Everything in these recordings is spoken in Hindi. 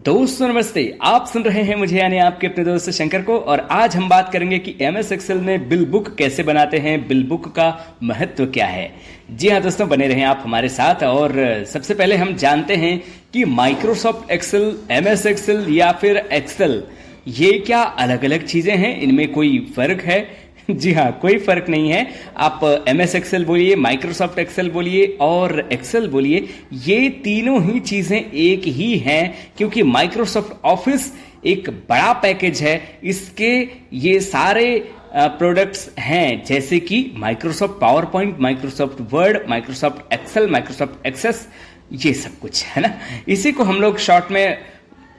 दोस्तों नमस्ते, आप सुन रहे हैं मुझे यानी आपके अपने दोस्त शंकर को। और आज हम बात करेंगे कि एमएस एक्सेल में बिल बुक कैसे बनाते हैं, बिल बुक का महत्व क्या है। जी हाँ दोस्तों, बने रहें आप हमारे साथ। और सबसे पहले हम जानते हैं कि माइक्रोसॉफ्ट एक्सेल, एमएस एक्सेल या फिर एक्सेल, ये क्या अलग अलग चीजें हैं, इनमें कोई फर्क है? जी हाँ, कोई फर्क नहीं है। आप एमएस एक्सेल बोलिए, माइक्रोसॉफ्ट एक्सेल बोलिए और एक्सेल बोलिए, ये तीनों ही चीजें एक ही हैं, क्योंकि माइक्रोसॉफ्ट ऑफिस एक बड़ा पैकेज है। इसके ये सारे प्रोडक्ट्स हैं, जैसे कि Microsoft PowerPoint, Microsoft Word, Microsoft Excel, Microsoft Access, ये सब कुछ है ना। इसी को हम लोग शॉर्ट में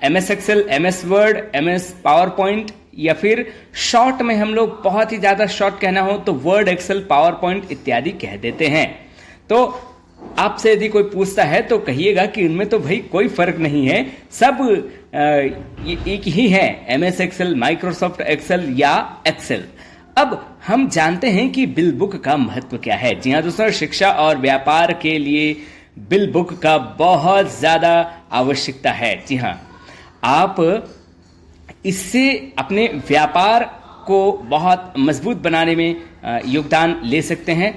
MS Excel, MS Word, MS PowerPoint, या फिर शॉर्ट में हम लोग बहुत ही ज्यादा शॉर्ट कहना हो तो वर्ड, एक्सेल, पावर पॉइंट इत्यादि कह देते हैं। तो आपसे यदि कोई पूछता है तो कहिएगा कि इनमें तो भाई कोई फर्क नहीं है, सब एक ही है, एमएस एक्सेल, माइक्रोसॉफ्ट एक्सेल या एक्सेल। अब हम जानते हैं कि बिल बुक का महत्व क्या है। जी हाँ दोस्तों, शिक्षा और व्यापार के लिए बिल बुक का बहुत ज्यादा आवश्यकता है। जी हाँ, आप इससे अपने व्यापार को बहुत मजबूत बनाने में योगदान ले सकते हैं।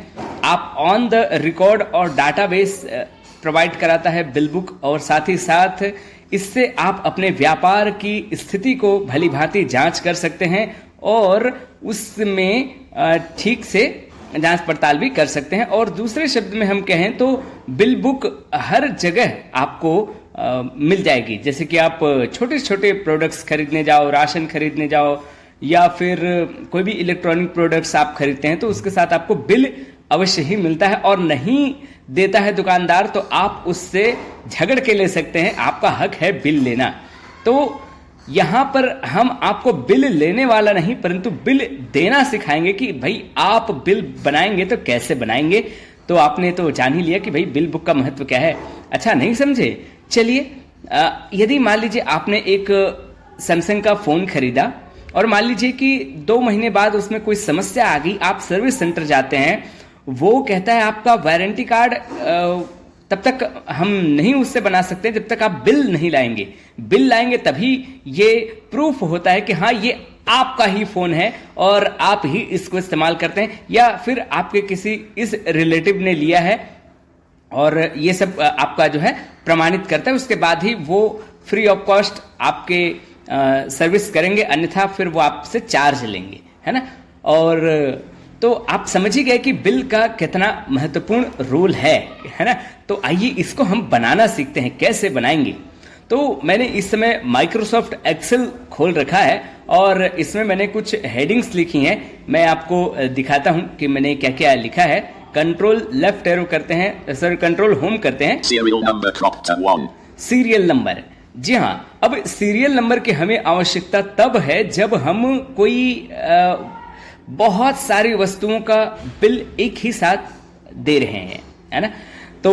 आप ऑन द रिकॉर्ड और डाटाबेस प्रोवाइड कराता है बिल बुक, और साथ ही साथ इससे आप अपने व्यापार की स्थिति को भली भांति जांच कर सकते हैं और उसमें ठीक से जांच पड़ताल भी कर सकते हैं। और दूसरे शब्द में हम कहें तो बिल बुक हर जगह आपको मिल जाएगी। जैसे कि आप छोटे छोटे प्रोडक्ट्स खरीदने जाओ, राशन खरीदने जाओ, या फिर कोई भी इलेक्ट्रॉनिक प्रोडक्ट्स आप खरीदते हैं तो उसके साथ आपको बिल अवश्य ही मिलता है। और नहीं देता है दुकानदार तो आप उससे झगड़ के ले सकते हैं, आपका हक है बिल लेना। तो यहां पर हम आपको बिल लेने वाला नहीं परंतु बिल देना सिखाएंगे कि भाई आप बिल बनाएंगे तो कैसे बनाएंगे। तो आपने तो जान ही लिया कि भाई बिल बुक का महत्व क्या है। अच्छा, नहीं समझे? चलिए, यदि मान लीजिए आपने एक सैमसंग का फोन खरीदा और मान लीजिए कि 2 महीने बाद उसमें कोई समस्या आ गई, आप सर्विस सेंटर जाते हैं, वो कहता है आपका वारंटी कार्ड तब तक हम नहीं उससे बना सकते जब तक आप बिल नहीं लाएंगे। बिल लाएंगे तभी ये प्रूफ होता है कि हाँ, ये आपका ही फोन है और आप ही इसको इस्तेमाल करते हैं, या फिर आपके किसी इस रिलेटिव ने लिया है, और ये सब आपका जो है प्रमाणित करता है। उसके बाद ही वो फ्री ऑफ कॉस्ट आपके सर्विस करेंगे, अन्यथा फिर वो आपसे चार्ज लेंगे, है ना। और तो आप समझ ही गए कि बिल का कितना महत्वपूर्ण रोल है ना। तो आइए इसको हम बनाना सीखते हैं, कैसे बनाएंगे। तो मैंने इस समय माइक्रोसॉफ्ट एक्सेल खोल रखा है और इसमें मैंने कुछ हेडिंग्स लिखी हैं। मैं आपको दिखाता हूं कि मैंने क्या क्या लिखा है। कंट्रोल लेफ्ट एरो करते हैं, सर कंट्रोल होम करते हैं। Serial number cropped to 1। Serial number, जी हाँ। अब सीरियल नंबर की हमें आवश्यकता तब है जब हम कोई बहुत सारी वस्तुओं का बिल एक ही साथ दे रहे हैं, है ना। तो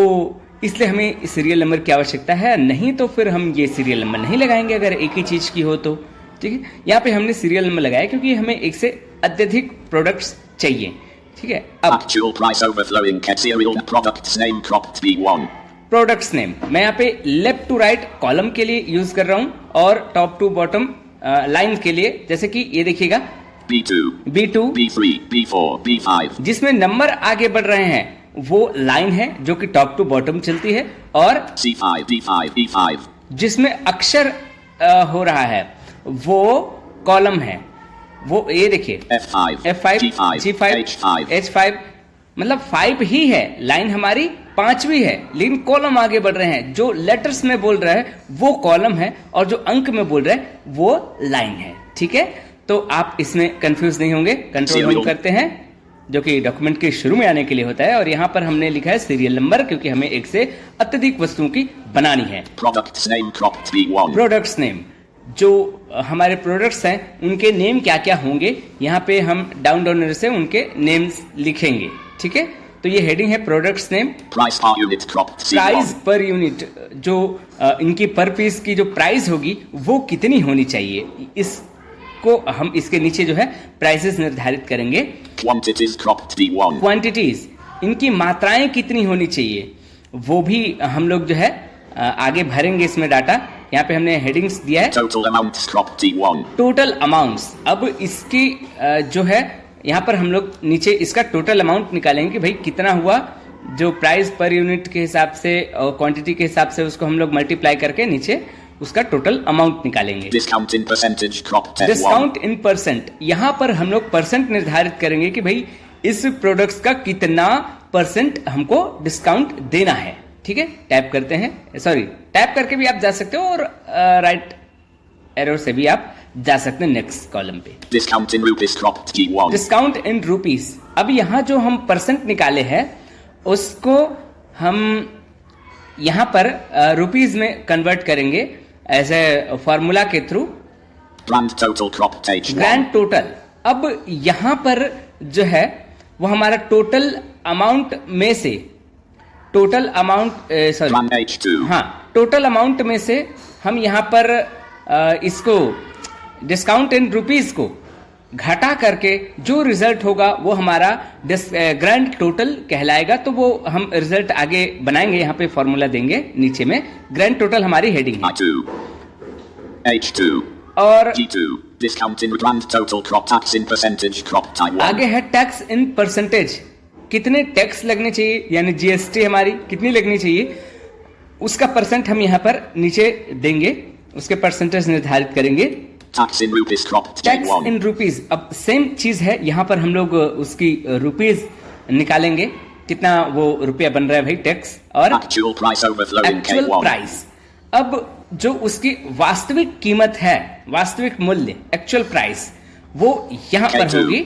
इसलिए हमें सीरियल नंबर की आवश्यकता है, नहीं तो फिर हम ये सीरियल नंबर नहीं लगाएंगे अगर एक ही चीज की हो तो। ठीक है, यहाँ पे हमने सीरियल नंबर लगाया क्योंकि हमें एक से अत्यधिक प्रोडक्ट्स चाहिए। ठीक है, अब Actual price overflowing serial products name cropped B1। Products name मैं यहाँ पे लेफ्ट टू राइट कॉलम के लिए यूज कर रहा हूं और टॉप टू बॉटम लाइन के लिए, जैसे कि ये देखिएगा B2, B2, B3, B4, B5, जिसमें नंबर आगे बढ़ रहे हैं वो लाइन है जो कि टॉप टू बॉटम चलती है, और C5, D5, E5, जिसमें अक्षर हो रहा है वो कॉलम है। वो ये देखिए F5, F5, G5, H5, H5, मतलब 5 ही है, लाइन हमारी 5वीं है, लेकिन कॉलम आगे बढ़ रहे हैं। जो लेटर्स में बोल रहा है वो कॉलम है और जो अंक में बोल रहा है वो लाइन है। ठीक है, तो आप इसमें कंफ्यूज नहीं होंगे। कंट्रोल होम करते हैं, जो कि डॉक्यूमेंट के शुरू में आने के लिए होता है, और यहाँ पर हमने लिखा है सीरियल नंबर क्योंकि हमें एक से अत्यधिक वस्तुओं की बनानी है। Products name cropped B1। Products name, जो हमारे प्रोडक्ट्स हैं उनके नेम क्या क्या होंगे, यहाँ पे हम डाउन डाउन से उनके नेम्स लिखेंगे। ठीक है, तो ये हेडिंग है products name. Price per unit cropped C1। Price per unit, जो इनकी पर पीस की जो प्राइस होगी वो कितनी होनी चाहिए, इसको हम इसके नीचे जो है प्राइसेस निर्धारित करेंगे। Quantities cropped D1। क्वांटिटीज, इनकी मात्राएं कितनी होनी चाहिए वो भी हम लोग जो है आगे भरेंगे इसमें डाटा। यहाँ पे हमने हेडिंग्स दिया है Total amounts crop T1. Total amounts. अब इसकी जो है यहाँ पर हम लोग नीचे इसका टोटल अमाउंट निकालेंगे कि भाई कितना हुआ, जो प्राइस पर यूनिट के हिसाब से और क्वांटिटी के हिसाब से उसको हम लोग मल्टीप्लाई करके नीचे उसका टोटल अमाउंट निकालेंगे। Discount in percentage crop T1. Discount in percent, यहाँ पर हम लोग परसेंट निर्धारित करेंगे कि भाई इस प्रोडक्ट्स का कितना परसेंट हमको डिस्काउंट देना है। ठीक है, टैप करते हैं, सॉरी टैप करके भी आप जा सकते हो और राइट एरो से भी आप जा सकते हैं नेक्स्ट कॉलम पे। Discount in rupees crop T1. Discount in rupees. अब यहाँ जो हम परसेंट निकाले हैं उसको हम यहाँ पर रुपीस में कन्वर्ट करेंगे एज ए फॉर्मूला के through. Grand total crop H1. Grand total, अब यहाँ पर जो है वो हमारा टोटल अमाउंट में से, total amount sorry Grand H2. हाँ, टोटल अमाउंट में से हम यहाँ पर इसको डिस्काउंट इन रुपीस को घटा करके जो रिजल्ट होगा वो हमारा ग्रैंड टोटल कहलाएगा। तो वो हम रिजल्ट आगे बनाएंगे, यहाँ पे फॉर्मूला देंगे नीचे में। ग्रैंड टोटल हमारी हेडिंग है I2. H2. और G2. Discount in grand total crop tax in percentage crop T1. आगे है टैक्स इन परसेंटेज, कितने टैक्स लगने चाहिए यानी जीएसटी हमारी कितनी लगनी चाहिए उसका परसेंट हम यहाँ पर नीचे देंगे, उसके परसेंटेज निर्धारित करेंगे। Tax in rupees crop tax T1. In rupees, अब सेम चीज है यहाँ पर हम लोग उसकी रुपीज निकालेंगे, कितना वो रुपया बन रहा है भाई टैक्स, और Actual price overflow in actual K1. Price. अब जो उसकी वास्तविक कीमत है, वास्तविक मूल्य, एक्चुअल प्राइस, वो यहाँ पर K2. होगी,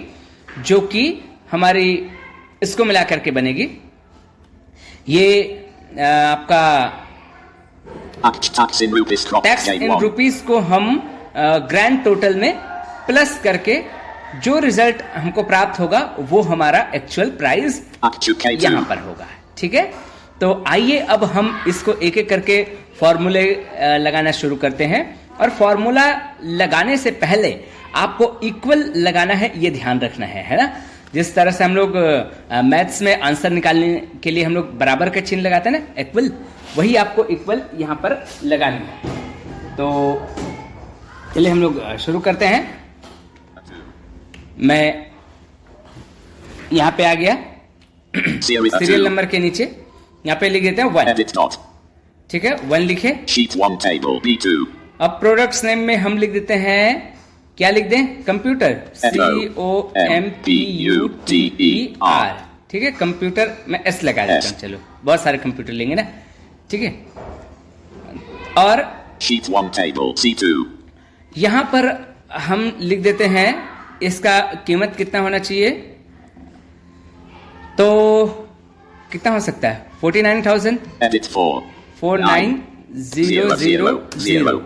जो कि हमारी इसको मिला करके बनेगी। ये आपका Tax in rupees crop tax in K1. Rupees को हम ग्रैंड टोटल में प्लस करके जो रिजल्ट हमको प्राप्त होगा वो हमारा एक्चुअल प्राइस Actual K2. यहाँ पर होगा। ठीक है, तो आइए अब हम इसको एक एक करके फॉर्मूले लगाना शुरू करते हैं। और फॉर्मूला लगाने से पहले आपको इक्वल लगाना है, ये ध्यान रखना है ना। जिस तरह से हम लोग मैथ्स में आंसर निकालने के लिए हम लोग बराबर का चिन्ह लगाते हैं ना, इक्वल, वही आपको इक्वल यहाँ पर लगानी है। तो चलिए हम लोग शुरू करते हैं। मैं यहाँ पे आ गया, सीरियल नंबर के नीचे यहाँ पे लिख देते हैं 1। Edit dot. ठीक है, 1 लिखे। Sheet 1 table B2. अब प्रोडक्ट्स नेम में हम लिख देते हैं, क्या लिख दें, कंप्यूटर, COMPUTER। ठीक है, कंप्यूटर में S लगा देता हूँ। चलो, बहुत सारे कंप्यूटर लेंगे ना। ठीक है, और Sheet 1 table C2. यहां पर हम लिख देते हैं इसका कीमत कितना होना चाहिए, तो कितना हो सकता है, 49,000। Edit 4. 49,000।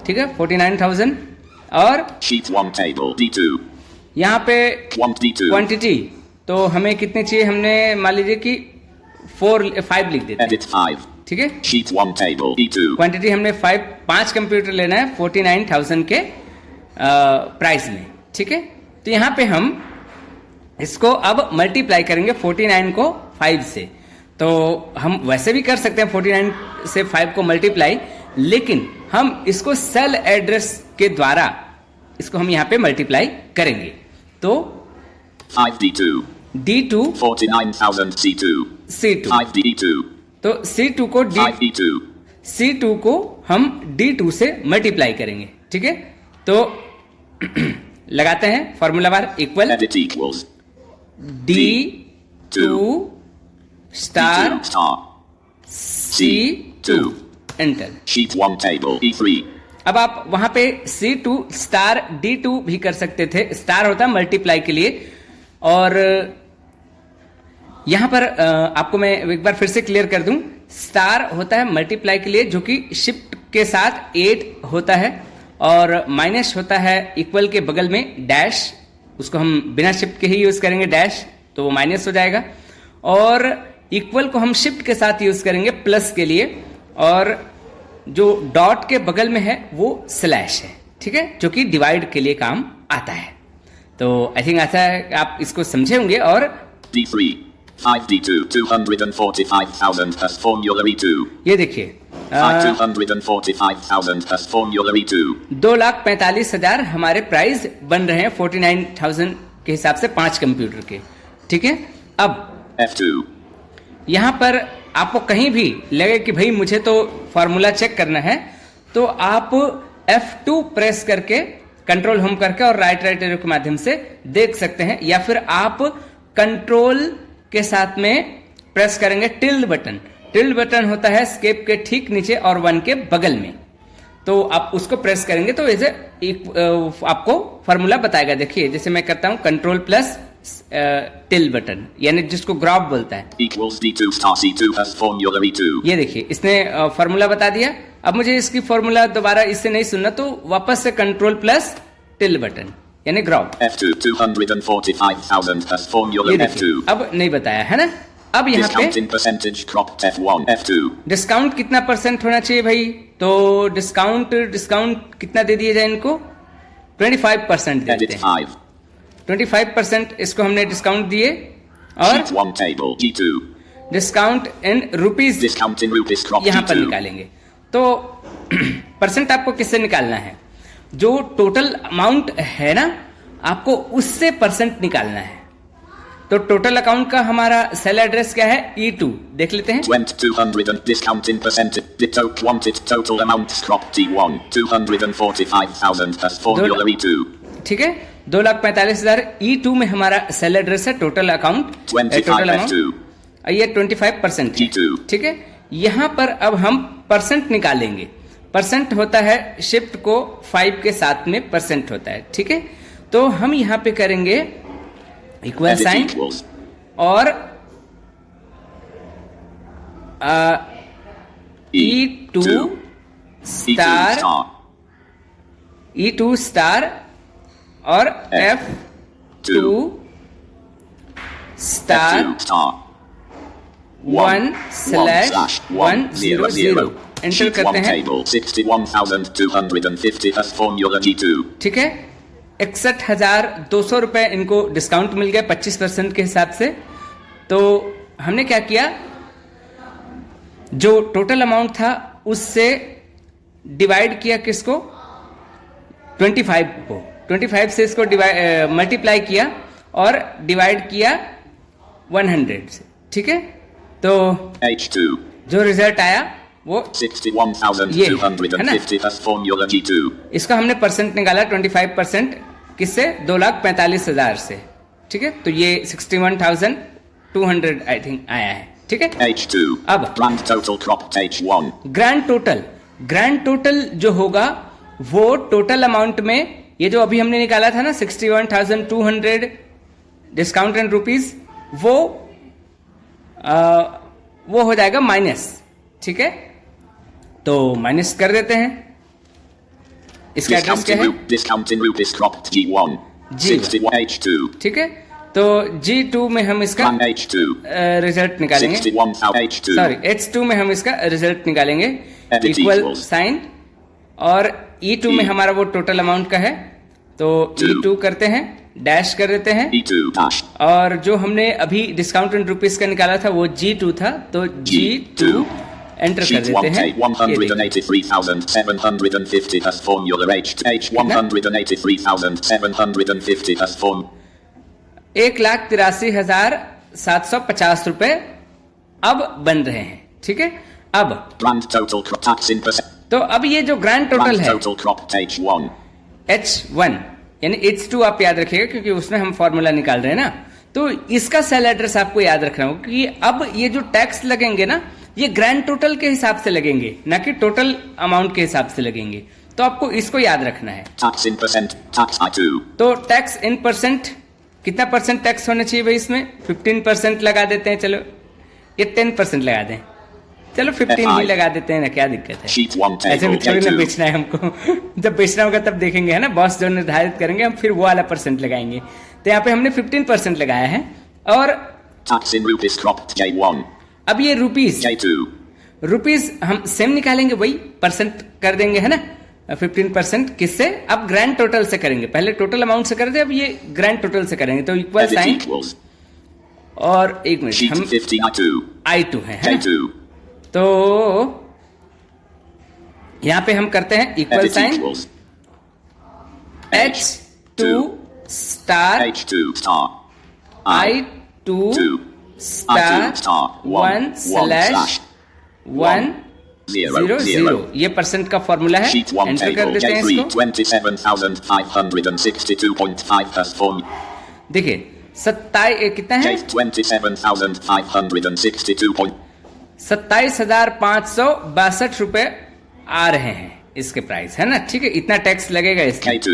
ठीक है, 49,000। और Sheet 1 table D2. यहाँ पे Quantity 2. क्वांटिटी तो हमें कितनी चाहिए, हमने मान लीजिए कि 5 लिख देते हैं। Edit 5. ठीक है, Sheet 1 table E2. क्वांटिटी हमने 5 कंप्यूटर लेना है 49,000 के प्राइस में। ठीक है, तो यहाँ पे हम इसको अब मल्टीप्लाई करेंगे 49 को 5 से। तो हम वैसे भी कर सकते हैं 49 से 5 को मल्टीप्लाई, लेकिन हम इसको सेल एड्रेस के द्वारा इसको हम यहाँ पे मल्टीप्लाई करेंगे। तो 5D2. D2 49,000 C2. C2, 5D2. तो C2 को 5D2. C2 को हम D2 से मल्टीप्लाई करेंगे। ठीक है, तो लगाते हैं formula bar, equal Edit equals D2 star D2 star C2 enter. Sheet 1 table E3. अब आप वहां पे C2 स्टार D2 भी कर सकते थे, स्टार होता है मल्टीप्लाई के लिए। और यहां पर आपको मैं एक बार फिर से क्लियर कर दूं, स्टार होता है मल्टीप्लाई के लिए, जो कि शिफ्ट के साथ 8 होता है, और माइनस होता है इक्वल के बगल में डैश, उसको हम बिना शिफ्ट के ही यूज करेंगे डैश, तो वो माइनस हो जाएगा। और इक्वल को हम शिफ्ट के साथ यूज करेंगे प्लस के लिए, और जो डॉट के बगल में है वो स्लैश है। ठीक है, जो कि डिवाइड के लिए काम आता है। तो आई थिंक ऐसा है आप इसको समझे होंगे। और D3. 5D2 245,000 plus formulary 2. ये देखिए 245,000 plus formulary 2. 2,45,000 हमारे प्राइस बन रहे हैं 49,000 के हिसाब से 5 कंप्यूटर के। ठीक है, अब F2. यहां पर आपको कहीं भी लगे कि भाई मुझे तो फॉर्मूला चेक करना है, तो आप F2 प्रेस करके कंट्रोल होम करके और राइट एरो के माध्यम से देख सकते हैं, या फिर आप कंट्रोल के साथ में प्रेस करेंगे टिल्ड बटन। टिल्ड बटन होता है स्केप के ठीक नीचे और 1 के बगल में, तो आप उसको प्रेस करेंगे तो ऐसे आपको फॉर्मूला बताएगा। देखिए जैसे मैं करता हूं कंट्रोल प्लस टिल्ड बटन, यानी जिसको ग्राफ बोलता है, Equals D2 star C2 plus formulary 2. ये देखिए इसने फॉर्मूला बता दिया। अब मुझे इसकी फॉर्मूला दोबारा इससे नहीं सुनना, तो वापस से कंट्रोल प्लस टिल्ड बटन यानी ग्राफ। F2 245,000 plus ये formula देखिए F2. अब नहीं बताया है ना। अब यहाँ पे Discount in percentage cropped F1 F2. Discount कितना परसेंट होना चाहिए भाई, तो डिस्काउंट कितना दे दिया जाए इनको, 25% देते Edit हैं। 5. 25% इसको हमने डिस्काउंट दिए, और Sheet 1 table G2. Discount in rupees Discount in rupees cropped यहां पर G2. निकालेंगे। तो परसेंट आपको किससे निकालना है, जो टोटल अमाउंट है ना आपको उससे परसेंट निकालना है। तो टोटल अकाउंट का हमारा सेल एड्रेस क्या है, E2 देख लेते हैं। 200 and discount in percentage. The wanted total amount cropped T1 245,000 plus formula E2. ठीक है, 2,45,000 E2 में हमारा सेल एड्रेस है, total account 25 total F2. Amount ये 25% है। G2. ठीक है, यहां पर अब हम परसेंट निकालेंगे। परसेंट होता है शिफ्ट को 5 के साथ में परसेंट होता है। ठीक है, तो हम यहां पे करेंगे इक्वल Edit साइन equals. और E2 E2 star star. E2 star और F2 star F2 star. 1/100 enter Sheet करते 1 हैं। table 61,250 plus formula G2. ठीक है, 61,200 रुपए इनको डिस्काउंट मिल गया 25% के हिसाब से। तो हमने क्या किया, जो टोटल अमाउंट था उससे डिवाइड किया किसको, 25 को, 25 से इसको मल्टीप्लाई किया और डिवाइड किया 100 से। ठीक है, तो H2 जो रिजल्ट आया वो 61,250 plus formula G2. इसका हमने परसेंट निकाला 25% किससे, 2,45,000 से। ठीक है, तो ये 61,200 आई थिंक आया है। ठीक है, H2 अब grand total cropped H1. Grand total जो होगा वो टोटल अमाउंट में, ये जो अभी हमने निकाला था ना 61,200 डिस्काउंट इन रुपीज, वो हो जाएगा माइनस। ठीक है, तो माइनस कर देते हैं। इसका एड्रेस क्या है, Discount in rupees cropped G1. G1. 61 H2. ठीक है, तो G2 में हम इसका Grand H2. रिजल्ट निकालेंगे, 61,000 H2. सॉरी H2 में हम इसका रिजल्ट निकालेंगे Edit इक्वल equals. साइन, और E2 में हमारा वो टोटल अमाउंट का है, तो E2 करते हैं, डैश कर देते हैं, E2 dash. और जो हमने अभी डिस्काउंट इन रुपीज का निकाला था वो G2 था, तो G2 एंटर कर Sheet देते 1 हैं। take 183,750 plus formula H 183,750 plus form. 1,83,750 रुपए अब बन रहे हैं। ठीक है, अब Grand total tax in percent. तो अब ये जो ग्रैंड टोटल Grand है total cropped H1. H1 यानी H2 आप याद रखिएगा, क्योंकि उसमें हम फॉर्मूला निकाल रहे हैं ना, तो इसका सेल एड्रेस आपको याद रखना होगा, क्योंकि अब ये जो टैक्स लगेंगे ना ये ग्रैंड टोटल के हिसाब से लगेंगे, ना कि टोटल अमाउंट के हिसाब से लगेंगे। तो आपको इसको याद रखना है। Tax in percent. Tax I2. तो टैक्स इन परसेंट, कितना परसेंट टैक्स होना चाहिए भाई इसमें, 15% लगा देते हैं, चलो ये 10% लगा दें, चलो 15 ही लगा देते हैं ना, क्या दिक्कत है। Sheet 1 ऐसे भी table थोड़ी ना K2. बेचना है हमको जब बेचना होगा तब देखेंगे, है ना, बॉस जो निर्धारित करेंगे हम फिर वो वाला परसेंट लगाएंगे। तो यहाँ पे हमने 15% लगाया है, और Tax in rupees cropped J1. अब ये रुपीज J2. हम सेम निकालेंगे, वही परसेंट कर देंगे, है ना, 15% किससे, अब ग्रैंड टोटल से करेंगे, पहले टोटल अमाउंट से कर दे, अब ये ग्रैंड टोटल से करेंगे, तो इक्वल Edit साइन equals. और एक मिनट, Sheet हम 50 I2. I2 है ना? K2. तो यहां पे हम करते हैं equal Edit sign equals. H2 star H2 star. I2 2. Star I2 star. 1 1/1 0 0 0. 0 ये परसेंट का फॉर्मूला है। Sheet 1 एंटर कर table देते हैं J3 इसको। 27,562.5 plus 4. देखिए 27 कितना है? J 27,562. 27,562 रुपए आ रहे हैं इसके प्राइस, है ना? ठीक है, इतना टैक्स लगेगा इसमें। K2.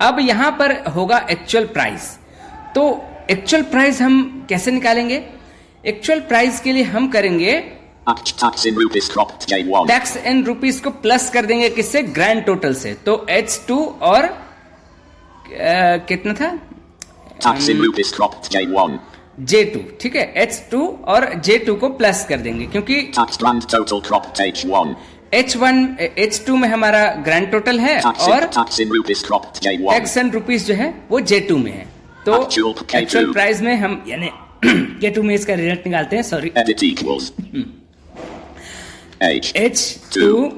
अब यहां पर होगा एक्चुअल प्राइस। तो एक्चुअल प्राइस हम कैसे निकालेंगे? एक्चुअल प्राइस के लिए हम करेंगे Tax in rupees cropped J1. Tax in rupees को प्लस कर देंगे किससे? ग्रैंड टोटल से। तो H2 और कितना था? Tax in rupees cropped J1. J2, ठीक है, H2 और J2 को प्लस कर देंगे क्योंकि Tax grand total cropped H1. H2 में हमारा ग्रैंड टोटल है और Tax in rupees cropped J1. Tax and rupees जो है वो J2 में है। तो Actual K2. एक्चुअल प्राइस में हम यानी K2 में इसका रिजल्ट निकालते हैं। Sorry, Edit equals. H2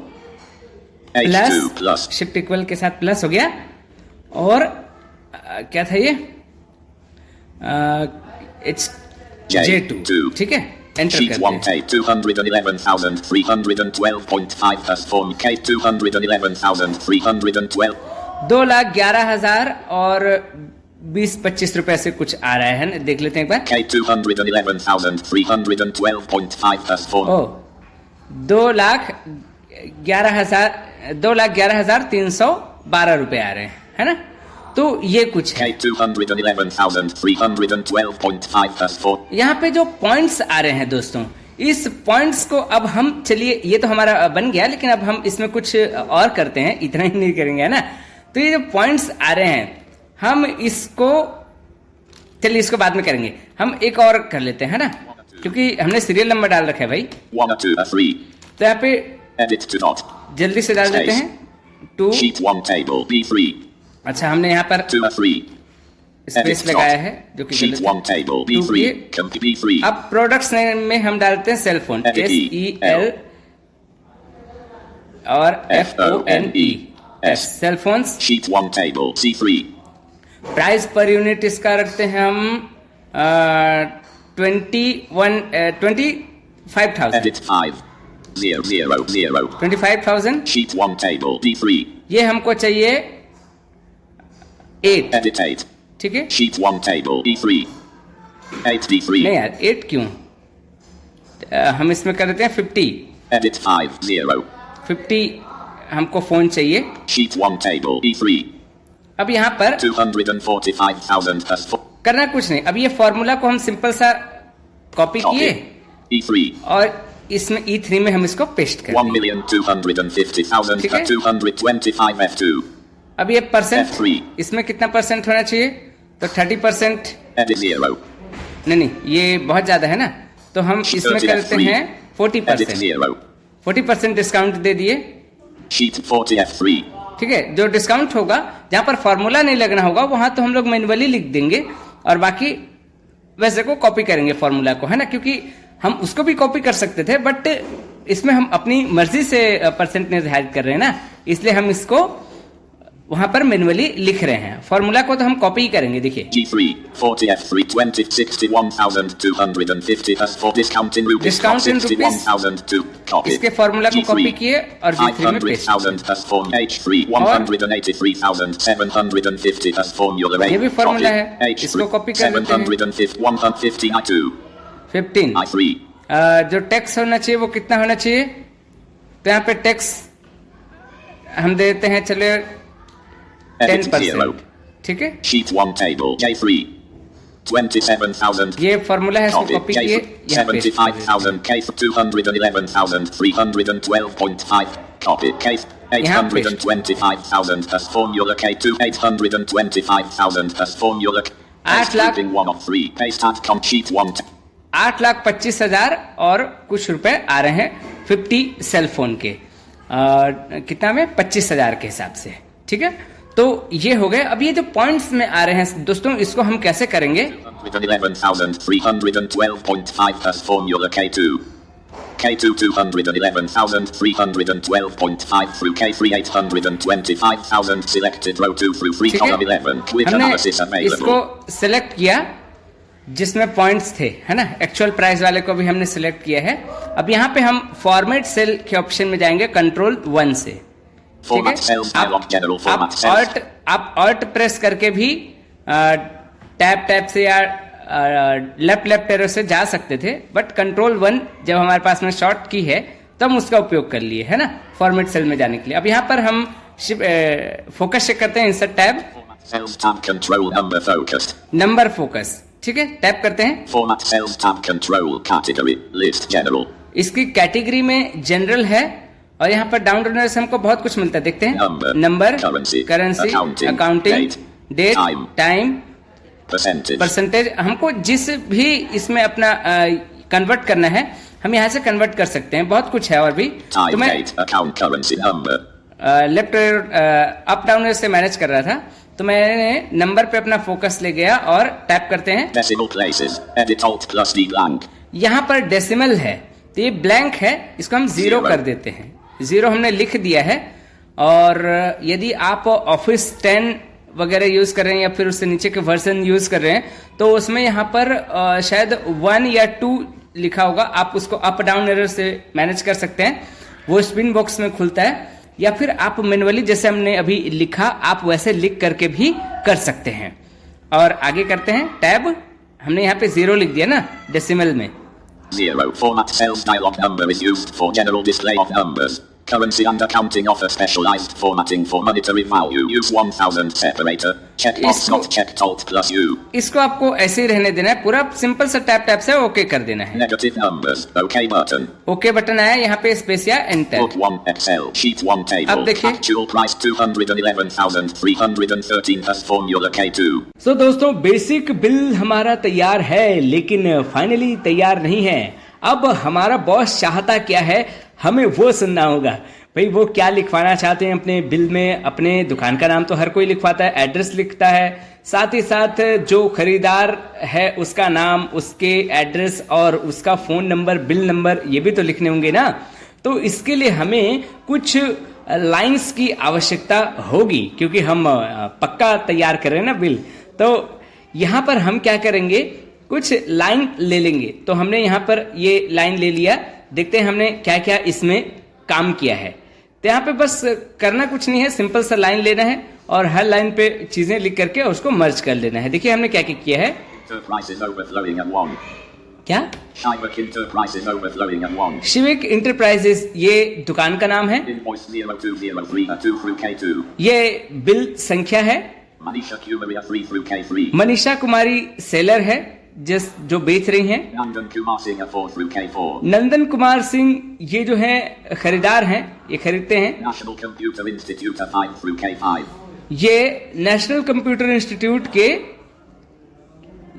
H2 plus. Shift equal के साथ प्लस हो गया और क्या था ये? J2, ठीक है, एंटर Sheet करते 1K हैं। 211,312.5 plus 4K 211,312. 2,11,000 और 20-25 रुपए से कुछ आ रहा है ना? देख लेते हैं एक बार। K 211,312.5 plus 4. ओ 2,11,312 रुपए आ रहे हैं, है ना? तो ये कुछ है। K 211,312.5 plus 4. यहाँ पे जो पॉइंट्स आ रहे हैं दोस्तों, इस पॉइंट्स को अब हम, चलिए ये तो हमारा बन गया, लेकिन अब हम इसमें कुछ और करते हैं, इतना ही नहीं करेंगे, है ना? तो ये जो पॉइंट्स आ रहे हैं, हम इसको, चलिए इसको बाद में करेंगे, हम एक और कर लेते हैं ना, क्योंकि हमने सीरियल नंबर डाल रखा है भाई। 1 or 2 or 3. तो यहाँ पे Edit to dot. जल्दी से डाल देते हैं 2। Sheet 1 table B3. अच्छा, हमने यहाँ पर 2 or 3. स्पेस Edit लगाया dot. है जो कि Sheet गलत 1 table B3. ये। Company B3. अब प्रोडक्ट्स नेम में हम डालते हैं सेलफोन, Edit SEL और FONE, cellphones. Sheet 1 table C3. Price per unit इसका रखते हैं हम 25,000। Edit 5. 0 0 0. 25,000। Sheet 1 table D3. ये हमको चाहिए 8, Edit 8. ठीक है? Sheet 1 table E3. 8 D3. नहीं यार, 8 क्यों? हम इसमें कर देते हैं 50। Edit 5 0. 50 हमको फोन चाहिए। Sheet 1 table E3. अब यहाँ पर 245,000 plus 4. करना कुछ नहीं, अब ये फॉर्मूला को हम सिंपल सा कॉपी किए Copy. E3. और इसमें E3 में हम इसको पेस्ट कर देंगे। 1,250,000 ठीक for है? 225 F2. अब ये परसेंट, F3. इसमें कितना परसेंट होना चाहिए? तो 30%। Edit 0. नहीं, ये बहुत ज्यादा है ना, तो हम इसमें 30 करते F3. हैं Edit 40%। 0. 40% डिस्काउंट दे दिए, Sheet 40 F3. ठीक है? जो डिस्काउंट होगा, जहां पर फॉर्मूला नहीं लगना होगा, वहां तो हम लोग मैन्युअली लिख देंगे और बाकी वैसे को कॉपी करेंगे फॉर्मूला को, है ना? क्योंकि हम उसको भी कॉपी कर सकते थे, बट इसमें हम अपनी मर्जी से परसेंट निर्धारित कर रहे हैं ना, इसलिए हम इसको वहां पर मैन्युअली लिख रहे हैं। फॉर्मूला को तो हम कॉपी ही करेंगे। देखिए G3 40 F3 20 61,250 plus 4 discount in rupees. Discount in rupees. 61,002. Copy. इसके फॉर्मूला को कॉपी किए और G3 में paste. 500,000 plus 4 H3 183,750 plus formula 8. ये भी फॉर्मूला है, H3 इसको कॉपी कर लेते हैं। 750 150 I2 15 I3. जो टैक्स होना चाहिए वो कितना होना चाहिए? तो यहाँ पे टैक्स हम देते हैं, चले Edit 0. 10%, ठीक है? Sheet 1 table J3 27,000. ये फॉर्मूला है, इसको Copy. कॉपी किए, यहाँ पेस्ट कर देते हैं। 75,000 K for 211,312.5. Copy. K यहाँ 825,000 plus formula K2 825,000 plus formula. 8 lakh 1 of 3. Paste at com sheet 1. 8,25,000 और कुछ रुपए आ रहे हैं 50 सेल फोन के, कितना में 25,000 के हिसाब से, ठीक है? तो ये हो गए। अब ये जो पॉइंट्स में आ रहे हैं दोस्तों, इसको हम कैसे करेंगे? 211,312.5 plus formula K2. K2 211,312.5 through K3 825,000 selected row 2 through free column 11. Quick हमने analysis available. इसको सिलेक्ट किया जिसमें पॉइंट्स थे, है ना। एक्चुअल प्राइस वाले को भी हमने सिलेक्ट किया है। अब यहाँ पे हम फॉर्मेट सेल के ऑप्शन में जाएंगे कंट्रोल 1 से। Format cells dialog general format cells. आप ऑल्ट प्रेस करके भी टैब से या लेफ्ट एरो से जा सकते थे, बट कंट्रोल 1 जब हमारे पास में शॉर्ट की है तब हम उसका उपयोग कर लिए, है ना, फॉर्मेट सेल में जाने के लिए। अब यहाँ पर हम फोकस चेक करते हैं, insert tab, Cells tab control number focused. Number focus, ठीक है, टैप करते हैं। Format cells tab control category list general. इसकी कैटेगरी में जनरल है और यहाँ पर डाउन एरो से हमको बहुत कुछ मिलता है, देखते हैं। Number, currency, accounting, date, time, percentage. हमको जिस भी इसमें अपना कन्वर्ट करना है हम यहाँ से कन्वर्ट कर सकते हैं, बहुत कुछ है और भी। तो मैं लेफ्ट अप डाउन एरो से मैनेज कर रहा था, तो मैंने नंबर पे अपना फोकस ले गया और टैप करते हैं। यहाँ पर डेसिमल है तो ये ब्लैंक है, इसको हम 0 कर देते हैं। 0 हमने लिख दिया है। और यदि आप ऑफिस 10 वगैरह यूज कर रहे हैं या फिर उससे नीचे के वर्जन यूज कर रहे हैं तो उसमें यहाँ पर शायद 1 या 2 लिखा होगा, आप उसको अप डाउन एरो से मैनेज कर सकते हैं, वो स्पिन बॉक्स में खुलता है। या फिर आप मैनुअली जैसे हमने अभी लिखा आप वैसे लिख करके भी कर सकते हैं। और आगे करते हैं टैब, हमने यहाँ पे 0 लिख दिया ना डेसिमल में। 0 format cells dialog number is used for general display of numbers. Currency and accounting offer specialized formatting for monetary value. Use 1000 separator. Checkbox not checked alt plus U. इसको आपको ऐसे ही रहने देना है, पूरा सिंपल सा टैप से ओके कर देना है। Negative numbers. OK button. Okay button आया, यहाँ पे स्पेस या enter. Book 1 Excel sheet 1 table. अब देखिए Actual price 211,313 plus formula K2. सो दोस्तों बेसिक बिल हमारा तैयार है, लेकिन फाइनली तैयार नहीं है। अब हमारा बॉस चाहता क्या है, हमें वो सुनना होगा। भाई वो क्या लिखवाना चाहते हैं अपने बिल में? अपने दुकान का नाम तो हर कोई लिखवाता है, एड्रेस लिखता है, साथ ही साथ जो खरीदार है उसका नाम, उसके एड्रेस और उसका फोन नंबर, बिल नंबर, ये भी तो लिखने होंगे ना। तो इसके लिए हमें कुछ लाइंस की आवश्यकता होगी, क्योंकि हम पक्का तैयार कर रहे हैं ना बिल। तो यहाँ पर हम क्या करेंगे, कुछ लाइन ले लेंगे। तो हमने यहाँ पर ये लाइन ले लिया, देखते हैं हमने क्या क्या इसमें काम किया है। तो यहाँ पे बस करना कुछ नहीं है, सिंपल सा लाइन लेना है और हर लाइन पे चीजें लिख करके उसको मर्ज कर लेना है। देखिए हमने क्या क्या किया है। क्या? शिविक इंटरप्राइजेस, ये दुकान का नाम है, ये बिल संख्या है। मनीषा कुमारी सेलर है जो बेच रही हैं। नंदन कुमार सिंह ये जो है खरीदार हैं, ये खरीदते हैं। ये नेशनल कंप्यूटर इंस्टीट्यूट के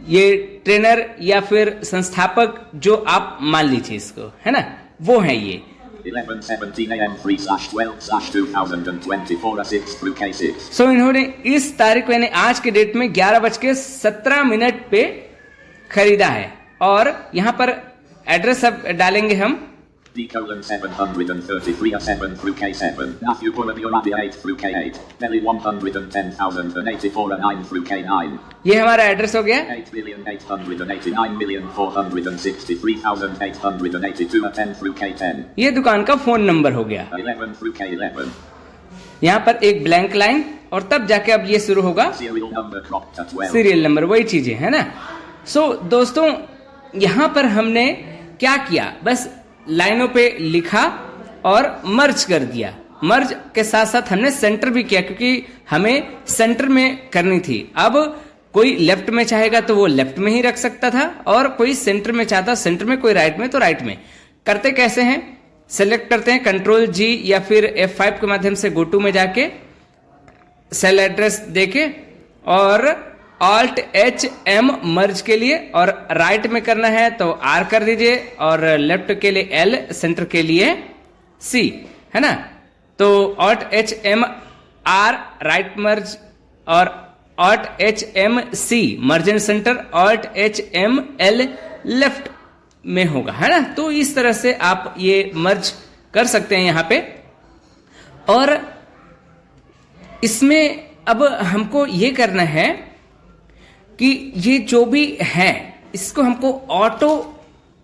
ये ट्रेनर या फिर संस्थापक जो आप मान लीजिए इसको, है ना, वो है ये। 11:17 AM 3/12/2024 सो इन्होंने इस तारीख यानी आज के डेट में 11:17 पे खरीदा है। और यहाँ पर एड्रेस अब डालेंगे हम। D:733 through K7. Matthew Pullabiorabia 8 through K8. Delhi 110,084 through K9. ये हमारा एड्रेस हो गया। 8,889,463,882 through K10. ये दुकान का फोन नंबर हो गया। 11 through K11. यहाँ पर एक ब्लैंक लाइन और तब जाके अब ये शुरू होगा Serial number cropped at 12. Serial number, वही चीजें है ना। सो दोस्तों यहाँ पर हमने क्या किया, बस लाइनों पे लिखा और मर्ज कर दिया। मर्ज के साथ साथ हमने सेंटर भी किया, क्योंकि हमें सेंटर में करनी थी। अब कोई लेफ्ट में चाहेगा तो वो लेफ्ट में ही रख सकता था, और कोई सेंटर में चाहता सेंटर में, कोई राइट में तो राइट में। करते कैसे हैं, सेलेक्ट करते हैं कंट्रोल G या फिर F5 के माध्यम से गो टू में जाके सेल एड्रेस देके और Alt HM मर्ज के लिए, और राइट में करना है तो R कर दीजिए, और लेफ्ट के लिए L, सेंटर के लिए C, है ना। तो Alt HM R right merge और Alt H M C merge and centre, Alt H M L left में होगा, है ना। तो इस तरह से आप ये मर्ज कर सकते हैं यहां पे। और इसमें अब हमको ये करना है कि ये जो भी है इसको हमको ऑटो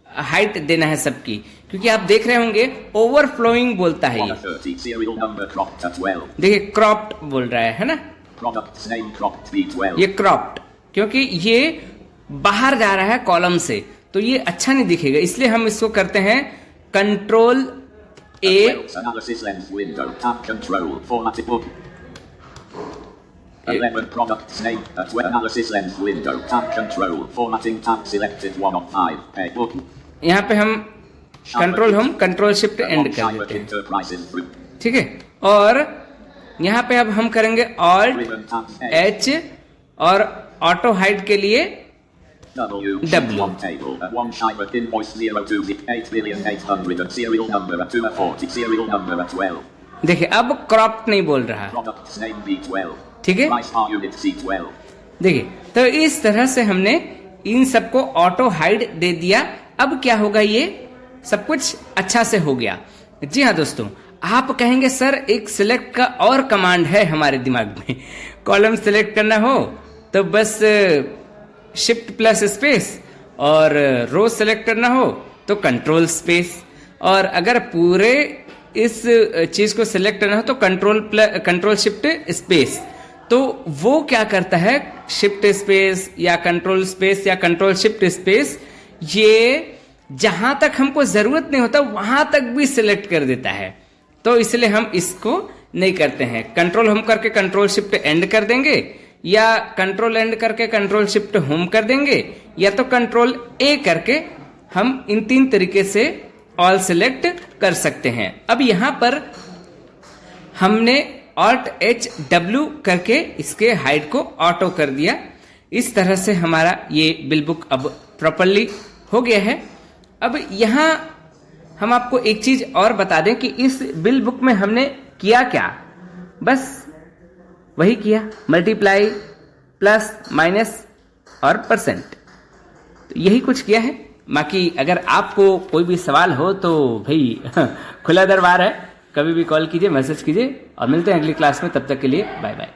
हाइट देना है सबकी, क्योंकि आप देख रहे होंगे ओवरफ्लोइंग बोलता है ये। 130 serial number cropped at 12. देखिए क्रॉप्ड बोल रहा है ना, Products name cropped B12. ये क्रॉप्ड, क्योंकि ये बाहर जा रहा है कॉलम से, तो ये अच्छा नहीं दिखेगा, इसलिए हम इसको करते हैं control A. Analysis length window tab control formatted book. 11 products name at analysis length window tab control formatting tab selected 1 of 5 pay book. यहाँ पे हम control home control shift and कर देते हैं, Enterprises group. ठीक है। और यहाँ पे अब हम करेंगे alt Ribbon tab A. H और ऑटो हाइड के लिए W. W. One table. One Shiver invoice 028,800 and serial number at 240 serial number at 12. देखिए अब क्रॉप्ड नहीं बोल रहा, Products name B12. ठीक है। Price per unit C12. देखिए तो इस तरह से हमने इन सबको ऑटो हाइड दे दिया। अब क्या होगा, ये सब कुछ अच्छा से हो गया। जी हाँ दोस्तों, आप कहेंगे सर एक सिलेक्ट का और कमांड है हमारे दिमाग में, कॉलम सिलेक्ट करना हो तो बस शिफ्ट प्लस स्पेस, और रो सेलेक्ट करना हो तो कंट्रोल स्पेस, और अगर पूरे इस चीज को सिलेक्ट करना हो तो कंट्रोल शिफ्ट स्पेस। तो वो क्या करता है, शिफ्ट स्पेस या कंट्रोल स्पेस या कंट्रोल शिफ्ट स्पेस, ये जहां तक हमको जरूरत नहीं होता वहां तक भी सिलेक्ट कर देता है। तो इसलिए हम इसको नहीं करते हैं। कंट्रोल होम करके कंट्रोल शिफ्ट एंड कर देंगे, या कंट्रोल एंड करके कंट्रोल शिफ्ट होम कर देंगे, या तो कंट्रोल ए करके हम इन 3 तरीके से ऑल सिलेक्ट कर सकते हैं। अब यहां पर हमने ऑल्ट एच डब्ल्यू करके इसके हाइट को ऑटो कर दिया। इस तरह से हमारा ये बिल बुक अब प्रॉपरली हो गया है। अब यहां हम आपको एक चीज और बता दें कि इस बिल बुक में हमने किया क्या, बस वही किया, मल्टीप्लाई प्लस माइनस और परसेंट, तो यही कुछ किया है। बाकी अगर आपको कोई भी सवाल हो तो भाई खुला दरबार है, कभी भी कॉल कीजिए, मैसेज कीजिए, और मिलते हैं अगली क्लास में। तब तक के लिए बाय बाय।